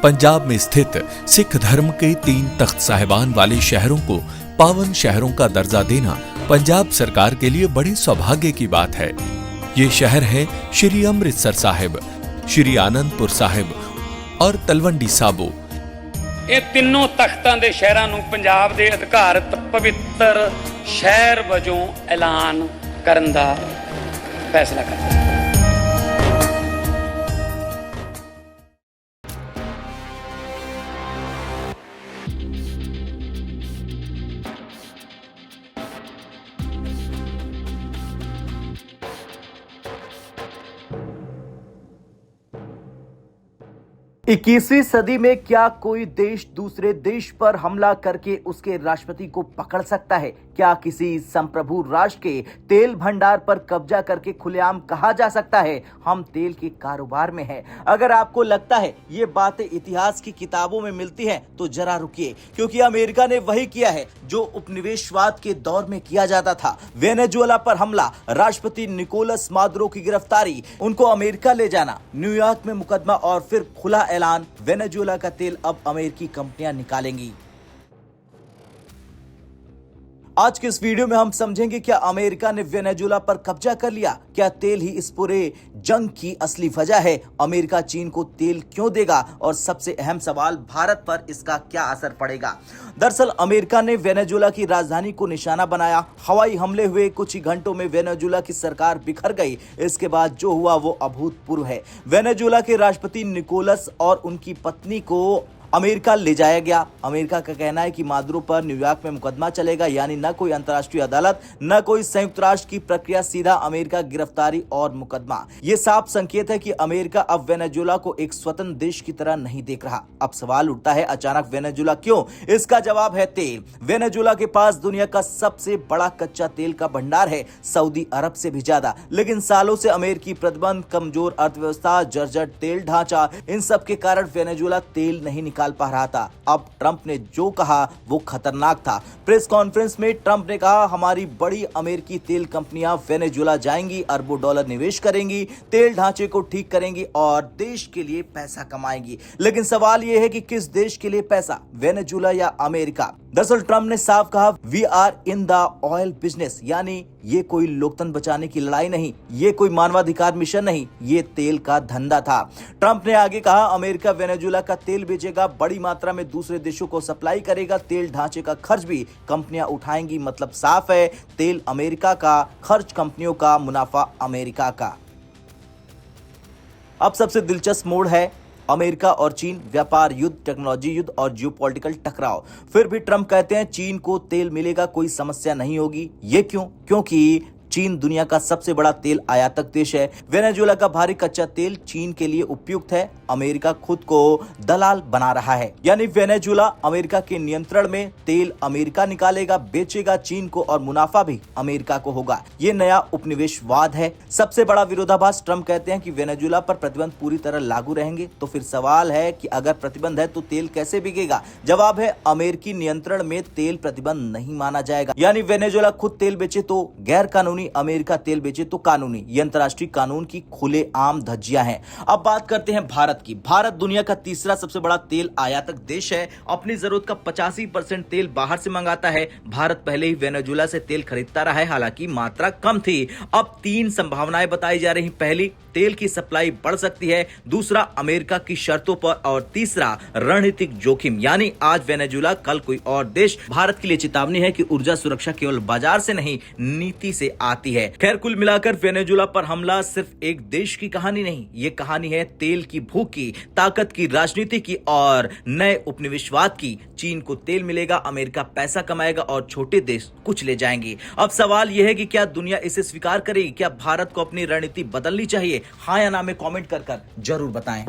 पंजाब में स्थित सिख धर्म के 3 तख्त साहिबान वाले शहरों को पावन शहरों का दर्जा देना पंजाब सरकार के लिए बड़े सौभाग्य की बात है। ये शहर है श्री अमृतसर साहिब, श्री आनंदपुर साहिब और तलवंडी साबो। ਇਹ ਤਿੰਨੋਂ ਤਖਤਾਂ ਦੇ ਸ਼ਹਿਰਾਂ ਨੂੰ ਪੰਜਾਬ ਦੇ ਅਧਿਕਾਰਤ ਪਵਿੱਤਰ ਸ਼ਹਿਰ ਵਜੋਂ ਐਲਾਨ ਕਰਨ ਦਾ ਫੈਸਲਾ ਕੀਤਾ। इक्कीसवीं सदी में क्या कोई देश दूसरे देश पर हमला करके उसके राष्ट्रपति को पकड़ सकता है? क्या किसी संप्रभु राष्ट्र के तेल भंडार पर कब्जा करके खुलेआम कहा जा सकता है हम तेल के कारोबार में हैं? अगर आपको लगता है ये बातें इतिहास की किताबों में मिलती हैं तो जरा रुकिए, क्योंकि अमेरिका ने वही किया है जो उपनिवेशवाद के दौर में किया जाता था। वेनेजुएला पर हमला, राष्ट्रपति निकोलस मादुरो की गिरफ्तारी, उनको अमेरिका ले जाना, न्यूयॉर्क में मुकदमा और फिर खुला ऐलान, वेनेजुएला का तेल अब अमेरिकी कंपनियां निकालेंगी। आज के इस वीडियो में हम समझेंगे क्या अमेरिका ने वेनेजुएला पर कब्जा कर लिया? क्या तेल ही इस पूरे जंग की असली वजह है? अमेरिका चीन को तेल क्यों देगा? और सबसे अहम सवाल, भारत पर इसका क्या असर पड़ेगा? दरअसल अमेरिका ने वेनेजुएला की राजधानी को निशाना बनाया। हवाई हमले हुए, कुछ ही घंटों में वेनेजुएला की सरकार बिखर गई। इसके बाद जो हुआ वो अभूतपूर्व है। वेनेजुएला के राष्ट्रपति निकोलस और उनकी पत्नी को अमेरिका ले जाया गया। अमेरिका का कहना है कि मादुरो पर न्यूयॉर्क में मुकदमा चलेगा, यानी न कोई अंतर्राष्ट्रीय अदालत, न कोई संयुक्त राष्ट्र की प्रक्रिया, सीधा अमेरिका गिरफ्तारी और मुकदमा। ये साफ संकेत है कि अमेरिका अब वेनेजुएला को एक स्वतंत्र देश की तरह नहीं देख रहा। अब सवाल उठता है, अचानक वेनेजुएला क्यों? इसका जवाब है तेल। वेनेजुएला के पास दुनिया का सबसे बड़ा कच्चा तेल का भंडार है, सऊदी अरब से भी ज्यादा। लेकिन सालों से अमेरिकी प्रतिबंध, कमजोर अर्थव्यवस्था, जर्जर तेल ढांचा, इन सब के कारण वेनेजुएला तेल नहीं निकाल पा रहा था। अब ट्रंप ने जो कहा वो खतरनाक था। प्रेस कॉन्फ्रेंस में ट्रंप ने कहा, हमारी बड़ी अमेरिकी तेल कंपनियां वेनेजुएला जाएंगी, अरबों डॉलर निवेश करेंगी, तेल ढांचे को ठीक करेंगी और देश के लिए पैसा कमाएंगी। लेकिन सवाल यह है कि किस देश के लिए पैसा, वेनेजुएला या अमेरिका? दरअसल ट्रंप ने साफ कहा, we are in the oil business, यानी ये कोई लोकतंत्र बचाने की लड़ाई नहीं, ये कोई मानवाधिकार मिशन नहीं, ये तेल का धंधा था। ट्रंप ने आगे कहा, अमेरिका वेनेजुएला का तेल बेचेगा, बड़ी मात्रा में दूसरे देशों को सप्लाई करेगा, तेल ढांचे का खर्च भी कंपनियां उठाएंगी। मतलब साफ है, तेल अमेरिका का, खर्च कंपनियों का, मुनाफा अमेरिका का। अब सबसे दिलचस्प मोड़ है अमेरिका और चीन, व्यापार युद्ध, टेक्नोलॉजी युद्ध और जियोपॉलिटिकल टकराव। फिर भी ट्रंप कहते हैं चीन को तेल मिलेगा, कोई समस्या नहीं होगी। ये क्यों? क्योंकि चीन दुनिया का सबसे बड़ा तेल आयातक देश है। वेनेजुएला का भारी कच्चा तेल चीन के लिए उपयुक्त है। अमेरिका खुद को दलाल बना रहा है, यानी वेनेजुएला अमेरिका के नियंत्रण में, तेल अमेरिका निकालेगा, बेचेगा चीन को और मुनाफा भी अमेरिका को होगा। ये नया उपनिवेशवाद है। सबसे बड़ा विरोधाभास, ट्रंप कहते हैं कि वेनेजुएला पर प्रतिबंध पूरी तरह लागू रहेंगे। तो फिर सवाल है कि अगर प्रतिबंध है तो तेल कैसे बिकेगा? जवाब है, अमेरिकी नियंत्रण में तेल प्रतिबंध नहीं माना जाएगा। यानी वेनेजुएला खुद तेल बेचे तो गैर कानूनी, अमेरिका तेल बेचे तो कानूनी। ये अंतर्राष्ट्रीय कानून की खुलेआम धज्जियां हैं। अब बात करते हैं भारत की। भारत दुनिया का तीसरा सबसे बड़ा तेल आयातक देश है। अपनी जरूरत का 85% तेल बाहर से मंगाता है। भारत पहले ही वेनेजुएला से तेल खरीदता रहा है, हालांकि मात्रा कम थी। अब 3 संभावनाएं बताई जा रही। पहली, तेल की सप्लाई बढ़ सकती है। दूसरा, अमेरिका की शर्तों पर। और तीसरा, रणनीतिक जोखिम, यानी आज वेनेजुएला, कल कोई और देश। भारत के लिए चेतावनी है कि ऊर्जा सुरक्षा केवल बाजार से नहीं, नीति से आती है। खैर, कुल मिलाकर वेनेजुएला पर हमला सिर्फ एक देश की कहानी नहीं, ये कहानी है तेल की भूख की, ताकत की, राजनीति की और नए उपनिवेशवाद की। चीन को तेल मिलेगा, अमेरिका पैसा कमाएगा और छोटे देश कुछ ले जाएंगे। अब सवाल यह है कि क्या दुनिया इसे स्वीकार करेगी? क्या भारत को अपनी रणनीति बदलनी चाहिए? हाँ या ना में कमेंट कर जरूर बताएं।